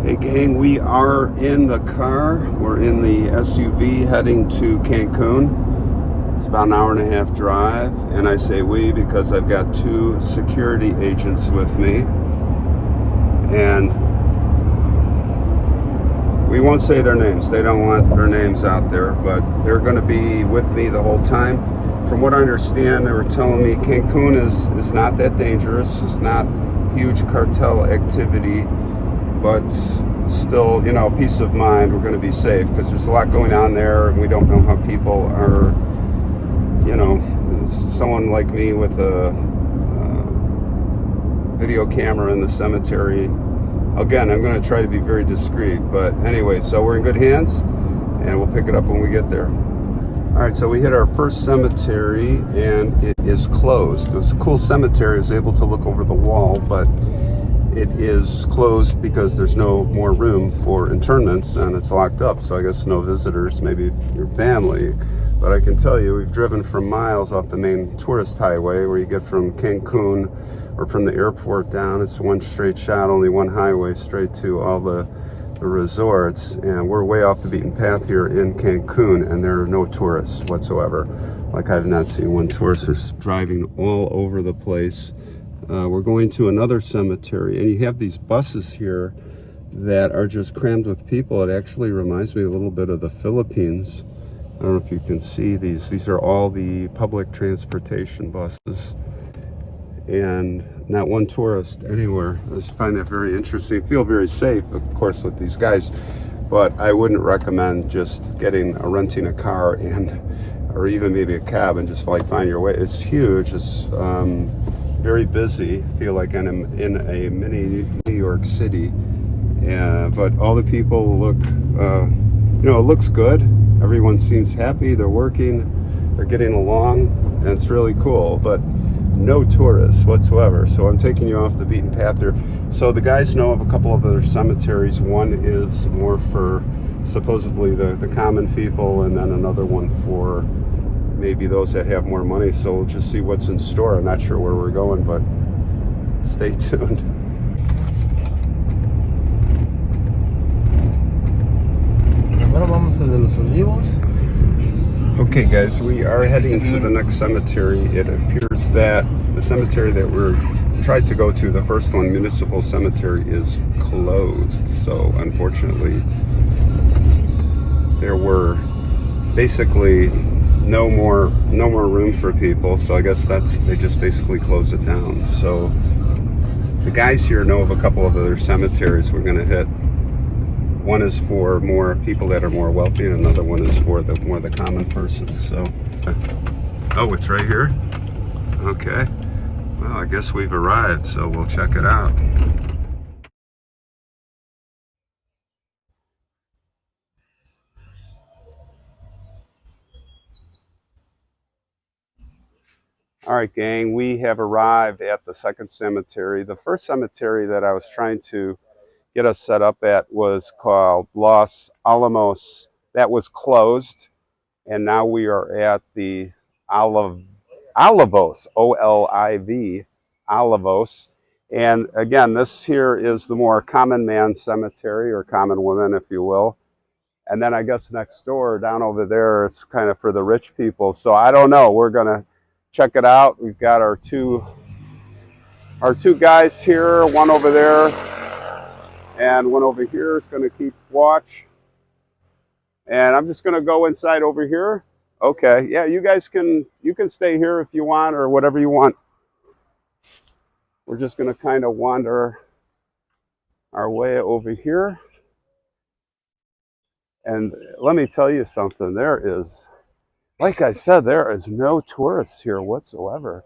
Hey gang, we are in the car. We're in the SUV heading to Cancun. It's about an hour and a half drive, and I say we because I've got two security agents with me. And we won't say their names. They don't want their names out there, but they're going to be with me the whole time. From what I understand, they were telling me Cancun is not that dangerous. It's not huge cartel activity, but still, peace of mind. We're going to be safe because there's a lot going on there, and we don't know how people are, someone like me with a video camera in the cemetery. Again, I'm going to try to be very discreet, but anyway, so we're in good hands, and we'll pick it up when we get there. All right, so we hit our first cemetery, and it is closed. It was a cool cemetery. I was able to look over the wall, but it is closed because there's no more room for internments, and it's locked up. So I guess no visitors, maybe your family. But I can tell you, we've driven for miles off the main tourist highway where you get from Cancun or from the airport down. It's one straight shot, only one highway straight to all the resorts, and we're way off the beaten path here in Cancun, and there are no tourists whatsoever. Like, I've not seen one tourist. They're driving all over the place. We're going to another cemetery, and you have these buses here that are just crammed with people. It actually reminds me a little bit of the Philippines. I don't know if you can see these. These are all the public transportation buses, and not one tourist anywhere. I just find that very interesting. I feel very safe, of course, with these guys, but I wouldn't recommend just renting a car or even maybe a cab and just find your way. It's huge. It's very busy. I feel like I'm in a mini New York City, but all the people look, it looks good. Everyone seems happy. They're working. They're getting along, and it's really cool. But no tourists whatsoever. So I'm taking you off the beaten path here. So the guys know of a couple of other cemeteries. One is more for supposedly the common people, and then another one for maybe those that have more money. So we'll just see what's in store. I'm not sure where we're going, but stay tuned. Ahora vamos al de los olivos. Okay guys, we are heading to the next cemetery. It appears that the cemetery that we're tried to go to, the first one, Municipal Cemetery, is closed. So unfortunately, there were basically no more room for people. So I guess they just basically closed it down. So the guys here know of a couple of other cemeteries we're going to hit. One is for more people that are more wealthy, and another one is for the common person. So, oh, it's right here? Okay. Well, I guess we've arrived, so we'll check it out. All right, gang, we have arrived at the second cemetery. The first cemetery that I was trying to get us set up at was called Los Alamos. That was closed, and now we are at the Olivos, O-L-I-V, Olivos. And again, this here is the more common man cemetery, or common woman, if you will. And then I guess next door, down over there, is kind of for the rich people. So I don't know. We're gonna check it out. We've got our two guys here, one over there, and one over here is going to keep watch. And I'm just going to go inside over here. Okay, yeah, you guys can stay here if you want, or whatever you want. We're just going to kind of wander our way over here. And let me tell you something. There is, like I said, there is no tourists here whatsoever.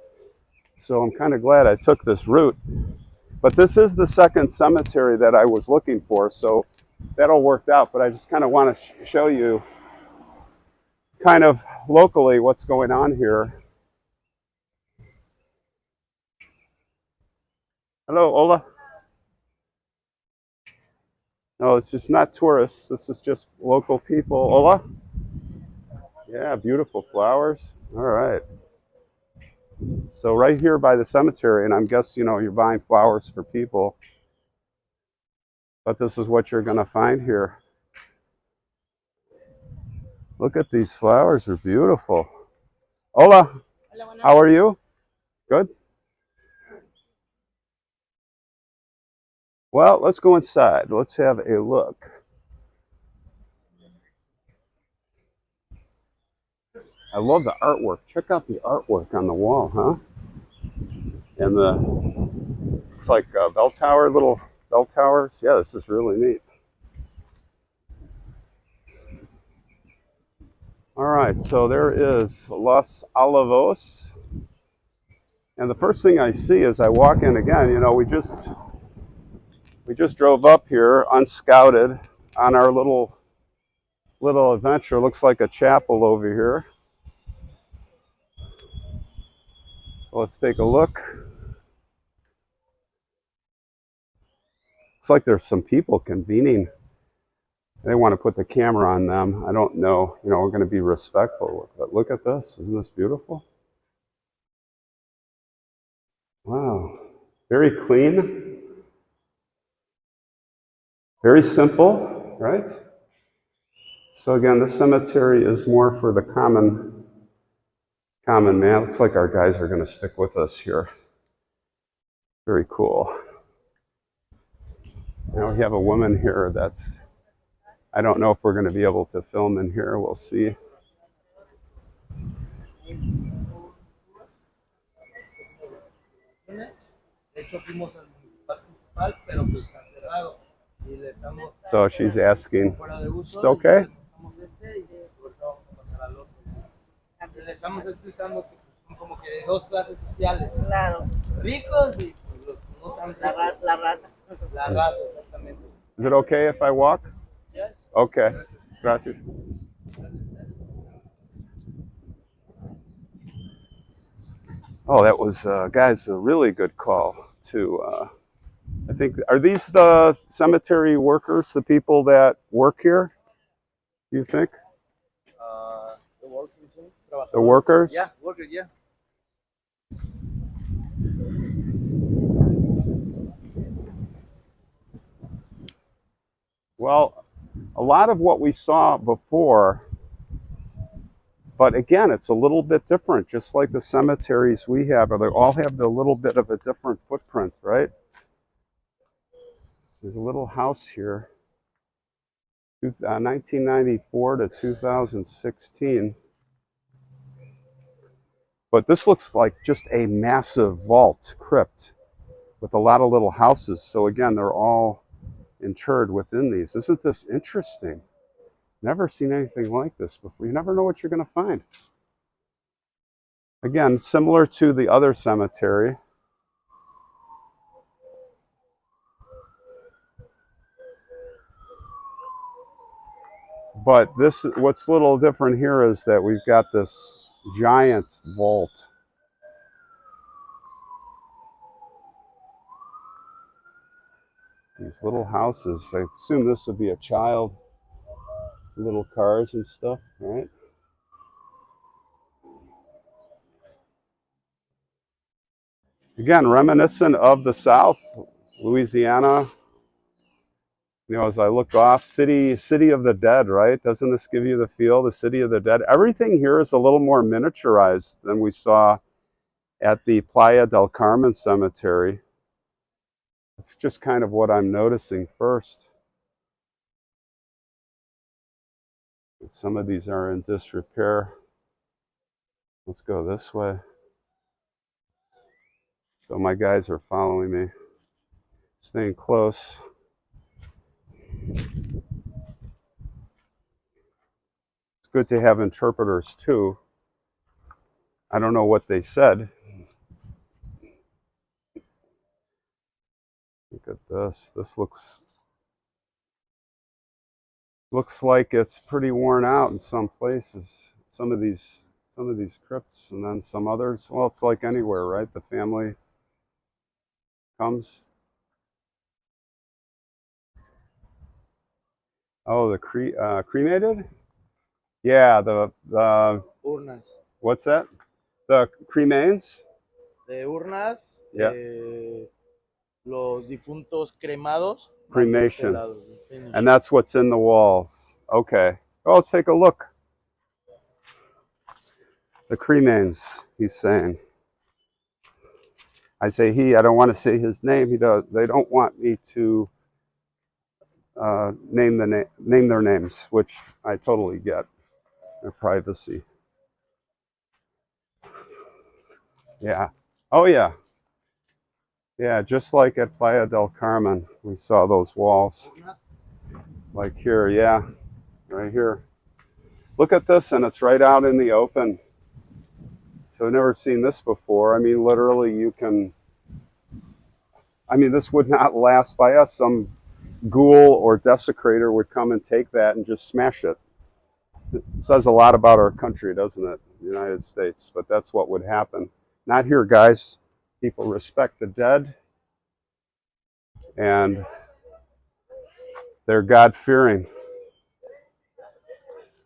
So I'm kind of glad I took this route. But this is the second cemetery that I was looking for, so that all worked out. But I just kind of want to show you kind of locally what's going on here. Hello, Ola. No, it's just not tourists. This is just local people. Ola? Yeah, beautiful flowers. All right. So right here by the cemetery, and I'm guessing, you're buying flowers for people. But this is what you're going to find here. Look at these flowers. They're beautiful. Hola. How are you? Good. Well, let's go inside. Let's have a look. I love the artwork. Check out the artwork on the wall, huh? And it's like bell tower, little bell towers. Yeah, this is really neat. All right, so there is Los Olivos. And the first thing I see as I walk in again, you know, we just drove up here unscouted on our little adventure. Looks like a chapel over here. So let's take a look. Looks like there's some people convening. They want to put the camera on them. I don't know. You know, we're going to be respectful. But look at this. Isn't this beautiful? Wow. Very clean. Very simple, right? So again, this cemetery is more for the common man. Looks like our guys are going to stick with us here. Very cool. Now we have a woman here that's, I don't know if we're going to be able to film in here. We'll see. So she's asking, it's okay? Is it okay if I walk? Yes. Okay. Gracias. Oh, that was, guys, a really good call to, I think, are these the cemetery workers, the people that work here, do you think? The workers, The workers? Yeah, workers, yeah. Well, a lot of what we saw before, but again, it's a little bit different, just like the cemeteries we have, they all have the little bit of a different footprint, right? There's a little house here, 1994 to 2016. But this looks like just a massive vault crypt with a lot of little houses. So again, they're all interred within these. Isn't this interesting? Never seen anything like this before. You never know what you're going to find. Again, similar to the other cemetery. But this, what's a little different here is that we've got this giant vault. These little houses. I assume this would be a child. Little cars and stuff, right? Again, reminiscent of the South, Louisiana. You know, as I look off, city of the dead, right? Doesn't this give you the feel, the city of the dead? Everything here is a little more miniaturized than we saw at the Playa del Carmen Cemetery. It's just kind of what I'm noticing first. Some of these are in disrepair. Let's go this way. So my guys are following me, staying close. It's good to have interpreters too. I don't know what they said. Look at this. This looks like it's pretty worn out in some places. Some of these crypts, and then some others. Well, it's like anywhere, right? The family comes. Oh, the cremated? Yeah, the Urnas. what's that? The cremains? The urnas. Yeah. los difuntos cremados van de este Cremation. lado. Finish. And that's what's in the walls. Okay. Well, let's take a look. The cremains, he's saying. I say he, I don't want to say his name. He does. They don't want me to name their names, which I totally get. Their privacy. Yeah. Oh yeah. Yeah, just like at Playa del Carmen, we saw those walls. Like here, yeah, right here. Look at this, and it's right out in the open. So I've never seen this before. I mean, literally, you can. I mean, this would not last by us. Some ghoul or desecrator would come and take that and just smash it. It says a lot about our country, doesn't it? The United States. But that's what would happen. Not here, guys. People respect the dead, and they're God-fearing.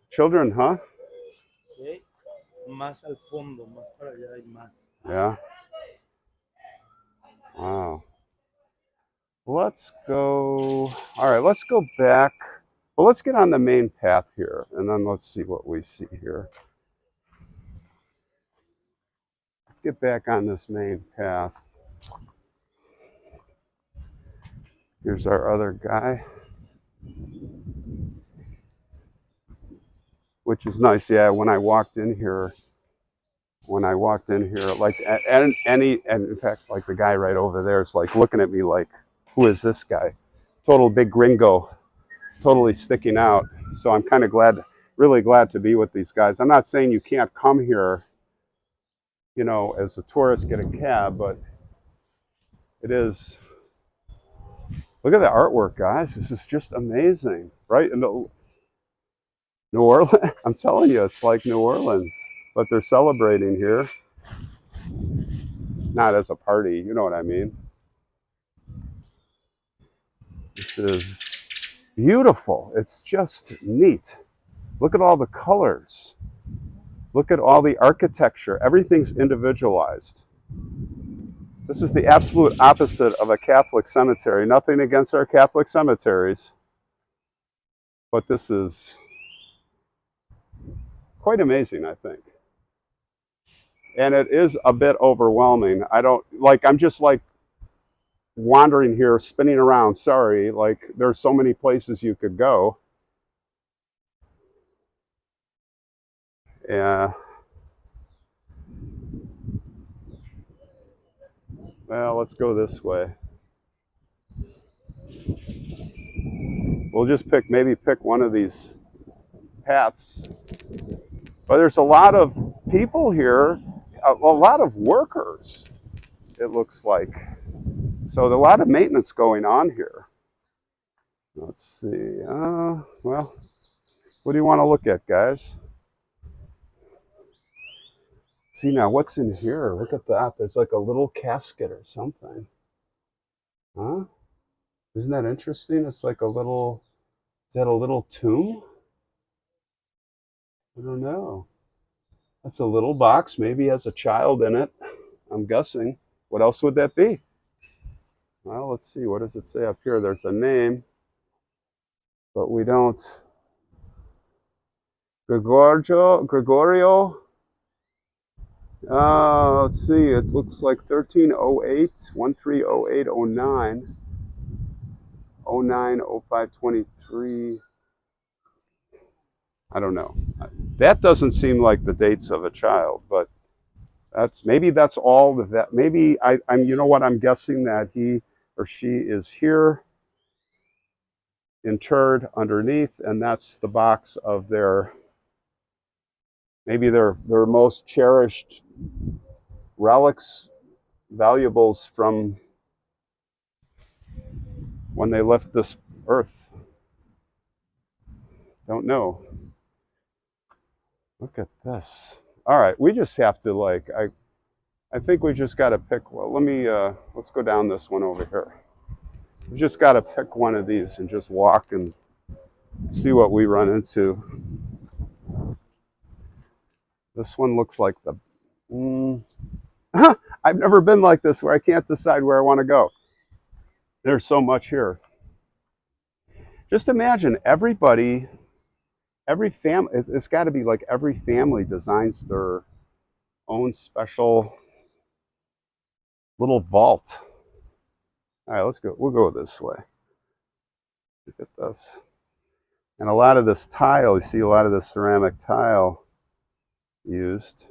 Children, huh? Okay. Más al fondo, más para allá hay más. Yeah. Wow. Let's go. All right, let's go back. Well, let's get on the main path here, and then let's see what we see here. Let's get back on this main path. Here's our other guy, which is nice. Yeah, when I walked in here, like and in fact, like the guy right over there is like looking at me like, who is this guy? Total big gringo, totally sticking out. So I'm kind of glad, really glad to be with these guys. I'm not saying you can't come here, you know, as a tourist, get a cab, but it is. Look at the artwork, guys. This is just amazing, right? And New Orleans, I'm telling you, it's like New Orleans, but they're celebrating here. Not as a party, you know what I mean? This is beautiful. It's just neat. Look at all the colors. Look at all the architecture. Everything's individualized. This is the absolute opposite of a Catholic cemetery. Nothing against our Catholic cemeteries, but this is quite amazing, I think. And it is a bit overwhelming. I'm just like wandering here, spinning around. Sorry, like there's so many places you could go. Yeah. Well, let's go this way. We'll just maybe pick one of these paths. But there's a lot of people here, a lot of workers, it looks like. So there's a lot of maintenance going on here. Let's see. Well, what do you want to look at, guys? See now, what's in here? Look at that. There's like a little casket or something. Huh? Isn't that interesting? It's like a little, is that a little tomb? I don't know. That's a little box, maybe has a child in it, I'm guessing. What else would that be? Well, let's see. What does it say up here? There's a name, but we don't. Gregorio. Let's see. It looks like 1308, 130809, 09, 05, 23. I don't know. That doesn't seem like the dates of a child, but maybe that's all of that. Maybe I'm. You know what? I'm guessing that he or she is here, interred underneath, and that's the box of maybe their most cherished relics, valuables from when they left this earth. Don't know. Look at this. All right, we just have to I think we just got to pick. Well, let's go down this one over here. We just got to pick one of these and just walk and see what we run into. This one looks like I've never been like this where I can't decide where I want to go. There's so much here. Just imagine everybody, every family, it's got to be like every family designs their own special little vault. All right, let's go. We'll go this way. Look at this. And a lot of this tile, you see a lot of this ceramic tile used.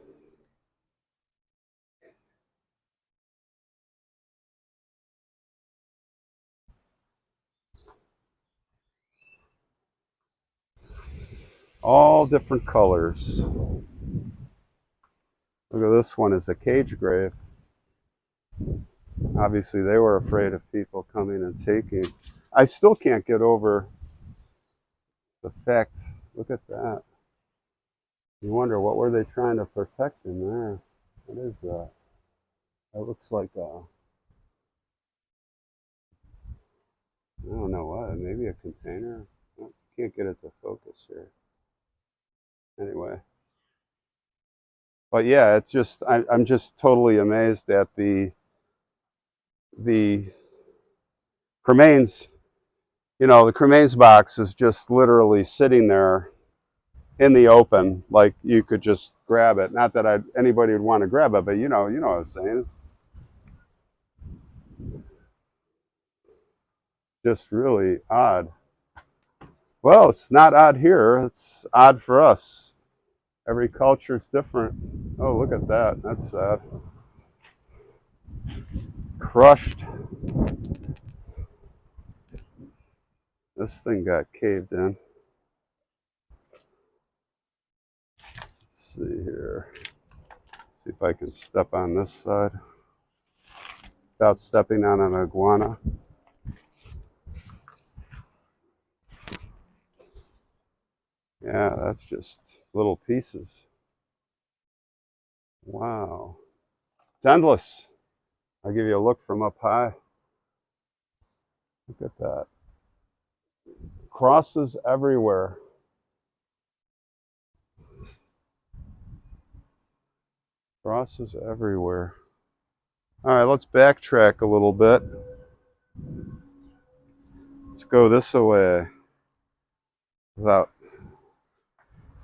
All different colors. Look at this one, is a cage grave. Obviously, they were afraid of people coming and taking. I still can't get over the fact, look at that. You wonder, what were they trying to protect in there? What is that? That looks like a, I don't know what, maybe a container? I can't get it to focus here. Anyway. But yeah, it's just, I'm just totally amazed at the cremains. You know, the cremains box is just literally sitting there in the open, like you could just grab it. Not that anybody would want to grab it, but you know what I'm saying. It's just really odd. Well, it's not odd here. It's odd for us. Every culture is different. Oh, look at that. That's sad. Crushed. This thing got caved in. Let's see here. See if I can step on this side without stepping on an iguana. Yeah, that's just little pieces. Wow. It's endless. I'll give you a look from up high. Look at that. Crosses everywhere. Crosses everywhere. All right, let's backtrack a little bit. Let's go this way without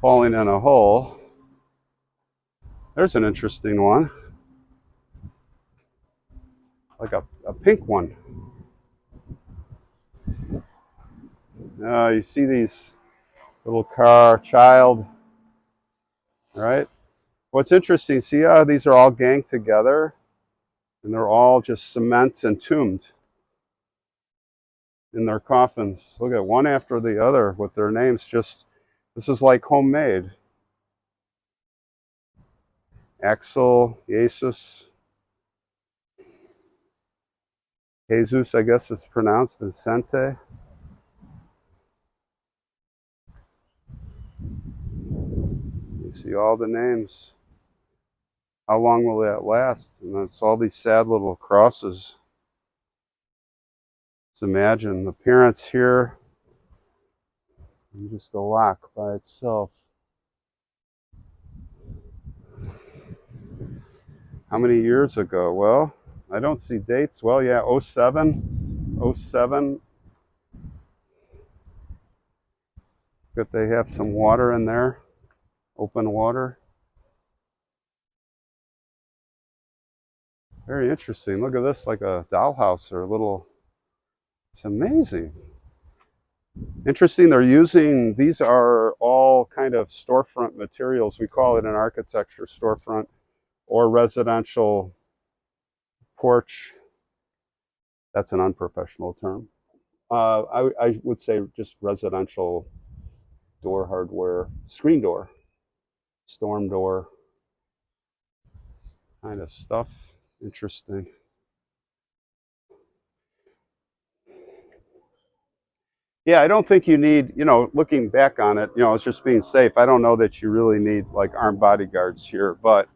falling in a hole. There's an interesting one. Like a pink one. You see these little child, right? What's interesting, see how these are all ganged together and they're all just cement entombed in their coffins. Look at one after the other with their names. Just, this is like homemade. Axel, Jesus, I guess it's pronounced, Vicente. You see all the names. How long will that last? And it's all these sad little crosses. Just imagine the parents here, and just a lock by itself. How many years ago? Well, I don't see dates. Well, yeah, 07. 07. But they have some water in there, open water. Very interesting. Look at this, like a dollhouse or a little, it's amazing. Interesting, they're using, these are all kind of storefront materials. We call it an architecture storefront or residential porch. That's an unprofessional term. I would say just residential door hardware, screen door, storm door kind of stuff. Interesting. Yeah, I don't think you need, looking back on it, it's just being safe. I don't know that you really need like armed bodyguards here, but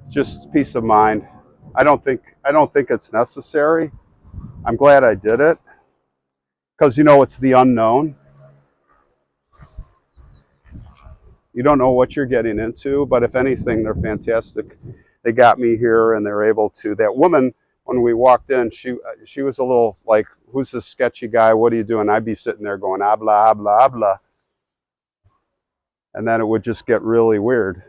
just peace of mind. I don't think it's necessary. I'm glad I did it because it's the unknown. You don't know what you're getting into, but if anything, they're fantastic. They got me here and they're able to. That woman, when we walked in, she was a little like who's this sketchy guy? What are you doing? I'd be sitting there going, habla, habla, habla. And then it would just get really weird.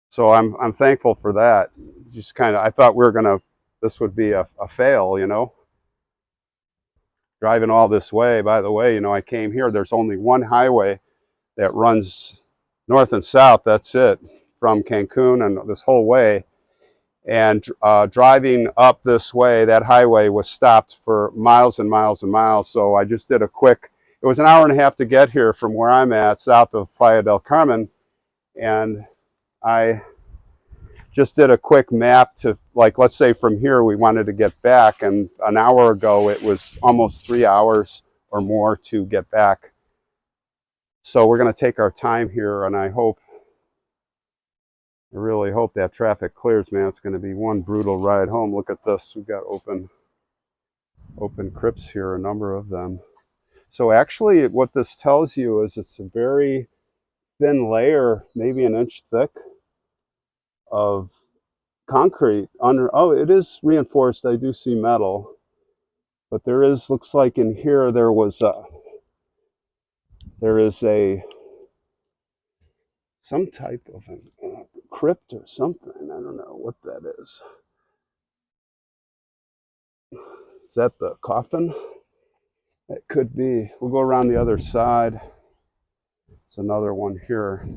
So I'm thankful for that. Just kind of, I thought this would be a fail, you know. Driving all this way, by the way, you know, I came here, there's only one highway that runs north and south, that's it, from Cancun and this whole way. And driving up this way, that highway was stopped for miles and miles and miles. So I just did a quick, it was an hour and a half to get here from where I'm at, south of Playa del Carmen. And I just did a quick map to, like, let's say from here we wanted to get back, and an hour ago it was almost 3 hours or more to get back. So we're going to take our time here, and I really hope that traffic clears, man. It's going to be one brutal ride home. Look at this. We've got open crypts here, a number of them. So actually what this tells you is it's a very thin layer, maybe an inch thick, of concrete under. Oh, it is reinforced. I do see metal, but there is, looks like in here there is some type of a crypt or something. I don't know what that is. Is that the coffin? It could be. We'll go around the other side. It's another one here.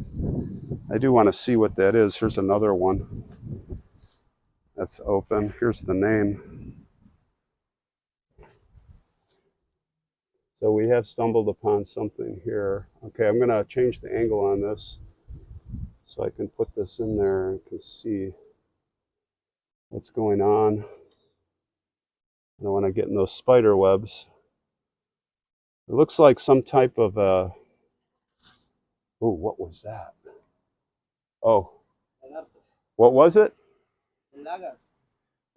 I do want to see what that is. Here's another one that's open. Here's the name. So we have stumbled upon something here. Okay, I'm going to change the angle on this so I can put this in there and can see what's going on. I don't want to get in those spider webs. It looks like some type of a... Oh, what was that? Oh, what was it?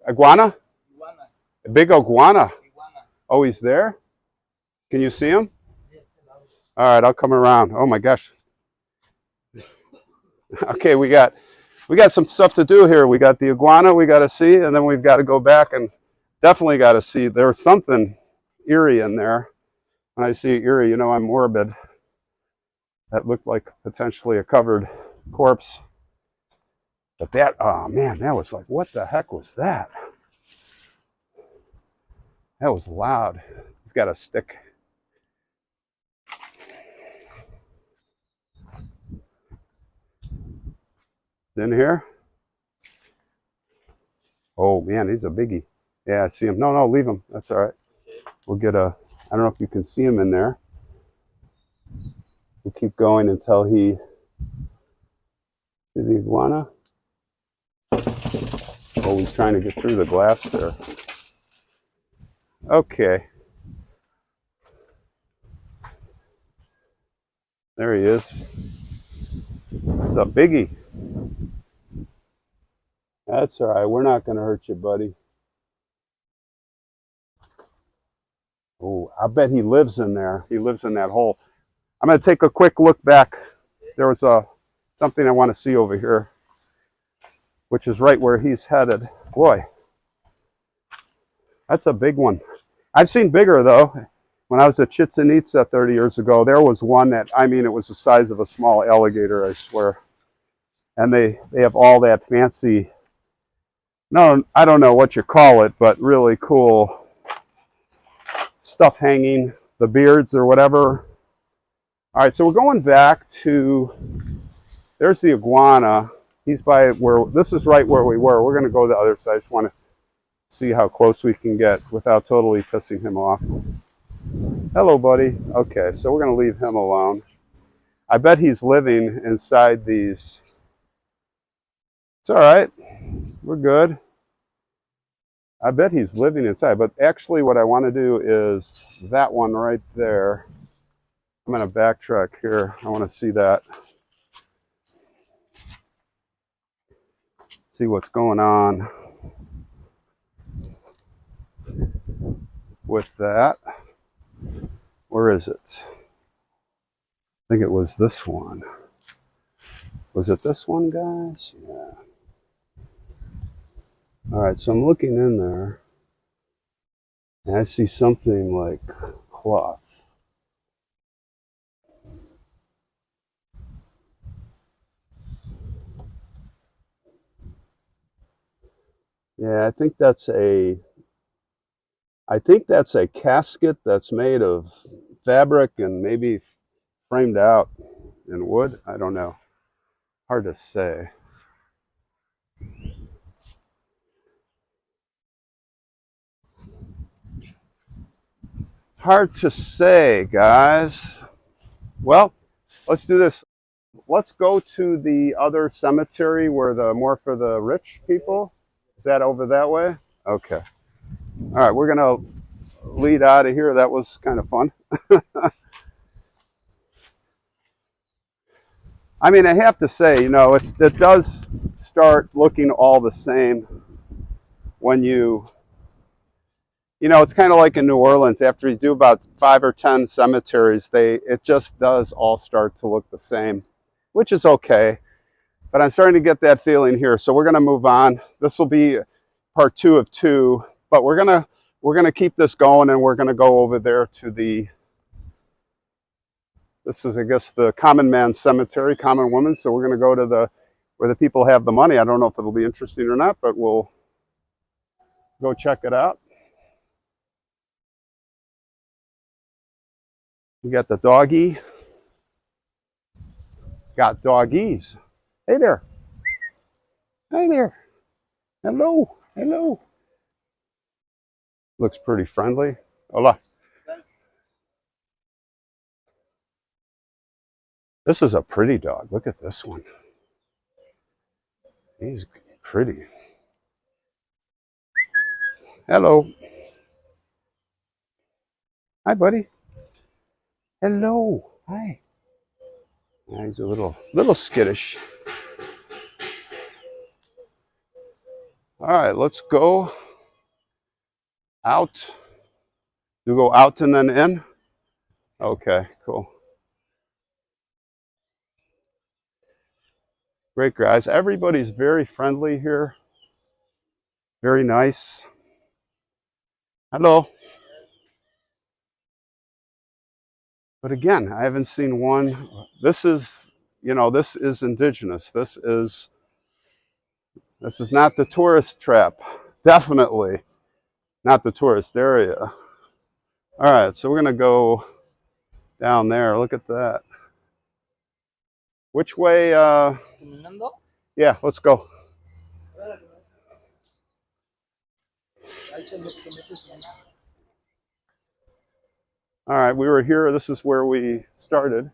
Iguana? A big iguana. Oh, he's there? Can you see him? All right, I'll come around. Oh my gosh. Okay, we got some stuff to do here. We got the iguana we got to see, and then we've got to go back and definitely got to see. There's something eerie in there. When I see eerie, you know I'm morbid. That looked like potentially a covered corpse. But that, oh man, that was like, what the heck was that? That was loud. He's got a stick. In here? Oh man, he's a biggie. Yeah, I see him. No, leave him. That's all right. We'll get I don't know if you can see him in there. We'll keep going until he, see the iguana? Oh, he's trying to get through the glass there. Okay. There he is. It's a biggie. That's all right. We're not going to hurt you, buddy. Oh, I bet he lives in there. He lives in that hole. I'm going to take a quick look back. There was something I want to see over here, which is right where he's headed. Boy, that's a big one. I've seen bigger, though. When I was at Chichen Itza 30 years ago, there was one that, I mean, it was the size of a small alligator, I swear. And they have all that fancy, no, I don't know what you call it, but really cool stuff hanging, the beards or whatever. All right, so we're going back to, there's the iguana. He's by where, this is right where we were. We're going to go to the other side. I just want to see how close we can get without totally pissing him off. Hello, buddy. Okay, so we're going to leave him alone. I bet he's living inside these. It's all right. We're good. I bet he's living inside. But actually what I want to do is that one right there. I'm going to backtrack here. I want to see that. See what's going on with that. Where is it? I think it was this one. Was it this one, guys? Yeah. All right, so I'm looking in there. And I see something like cloth. Yeah, I think that's a casket that's made of fabric and maybe framed out in wood. I don't know. Hard to say. Hard to say, guys. Well, let's do this. Let's go to the other cemetery where the more for the rich people. Is that over that way? Okay. All right, we're gonna lead out of here. That was kind of fun. I mean, I have to say, it does start looking all the same when it's kind of like in New Orleans. After you do about 5 or 10 cemeteries, it just does all start to look the same, which is okay. But I'm starting to get that feeling here. So we're gonna move on. This will be part 2 of 2, but we're gonna keep this going, and we're gonna go over there to this is, I guess, the common man cemetery, common woman. So we're gonna go to where the people have the money. I don't know if it'll be interesting or not, but we'll go check it out. We got the doggy. Got doggies. Hey there. Hey there. Hello. Hello. Looks pretty friendly. Hola. This is a pretty dog. Look at this one. He's pretty. Hello. Hi, buddy. Hello. Hi. Yeah, he's a little skittish. All right, let's go out. You go out and then in? Okay, cool. Great, guys. Everybody's very friendly here. Very nice. Hello. But again, I haven't seen one. This is indigenous. This is not the tourist trap. Definitely not the tourist area. All right, so we're gonna go down there. Look at that. Which way? Yeah, let's go. All right, we were here. This is where we started.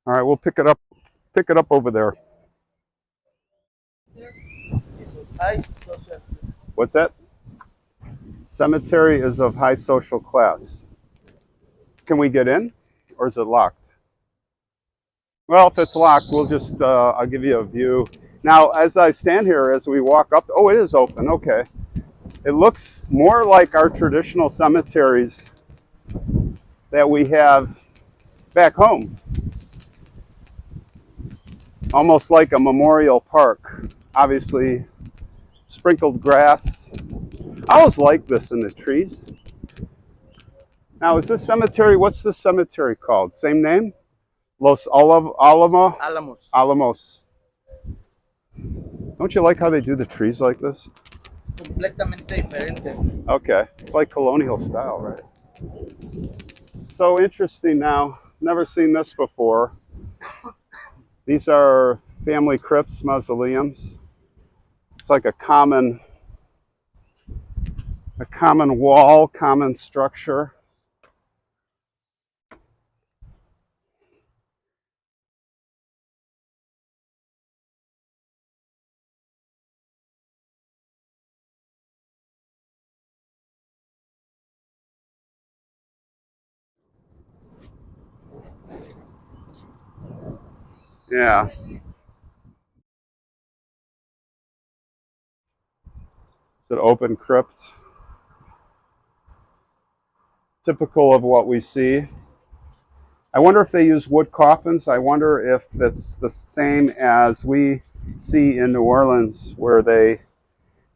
All right, we'll pick it up. Pick it up over there. What's that? Cemetery is of high social class. Can we get in, or is it locked? Well, if it's locked, we'll just, I'll give you a view. Now, as I stand here, as we walk up, oh, it is open, okay. It looks more like our traditional cemeteries that we have back home. Almost like a memorial park. Obviously, sprinkled grass. I always like this in the trees. Now, is this cemetery, what's this cemetery called? Same name? Alamos. Alamos. Don't you like how they do the trees like this? Completamente diferente. Okay, it's like colonial style, right? So interesting now. Never seen this before. These are family crypts, mausoleums. It's like a common wall, common structure. Yeah. It's an open crypt. Typical of what we see. I wonder if they use wood coffins. I wonder if it's the same as we see in New Orleans, where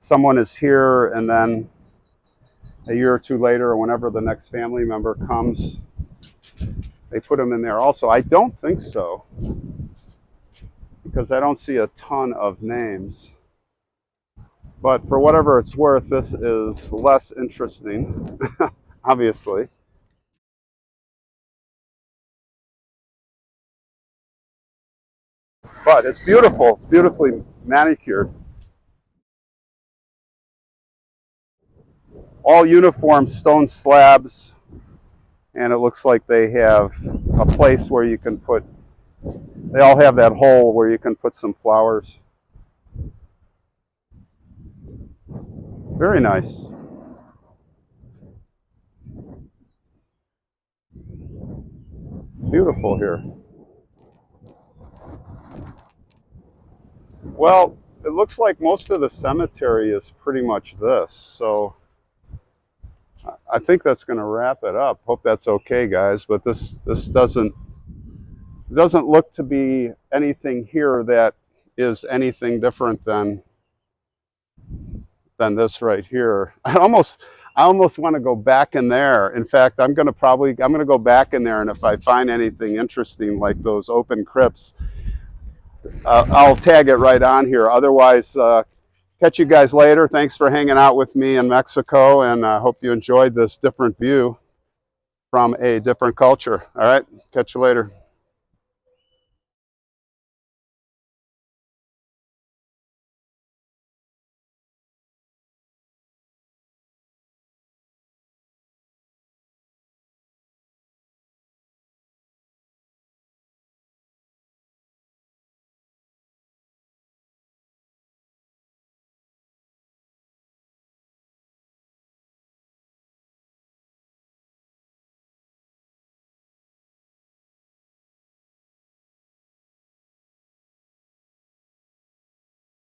someone is here and then a year or two later, or whenever the next family member comes, they put them in there also. I don't think so, because I don't see a ton of names. But for whatever it's worth, this is less interesting, obviously. But it's beautiful, beautifully manicured. All uniform stone slabs, and it looks like they have a place where you can put, they all have that hole where you can put some flowers. Very nice. Beautiful here. Well, it looks like most of the cemetery is pretty much this, so I think that's going to wrap it up. Hope that's okay, guys. But this doesn't look to be anything here that is anything different than this right here. I almost want to go back in there. In fact, I'm going to go back in there, and if I find anything interesting like those open crypts, I'll tag it right on here. Otherwise, catch you guys later. Thanks for hanging out with me in Mexico, and I hope you enjoyed this different view from a different culture. All right, catch you later.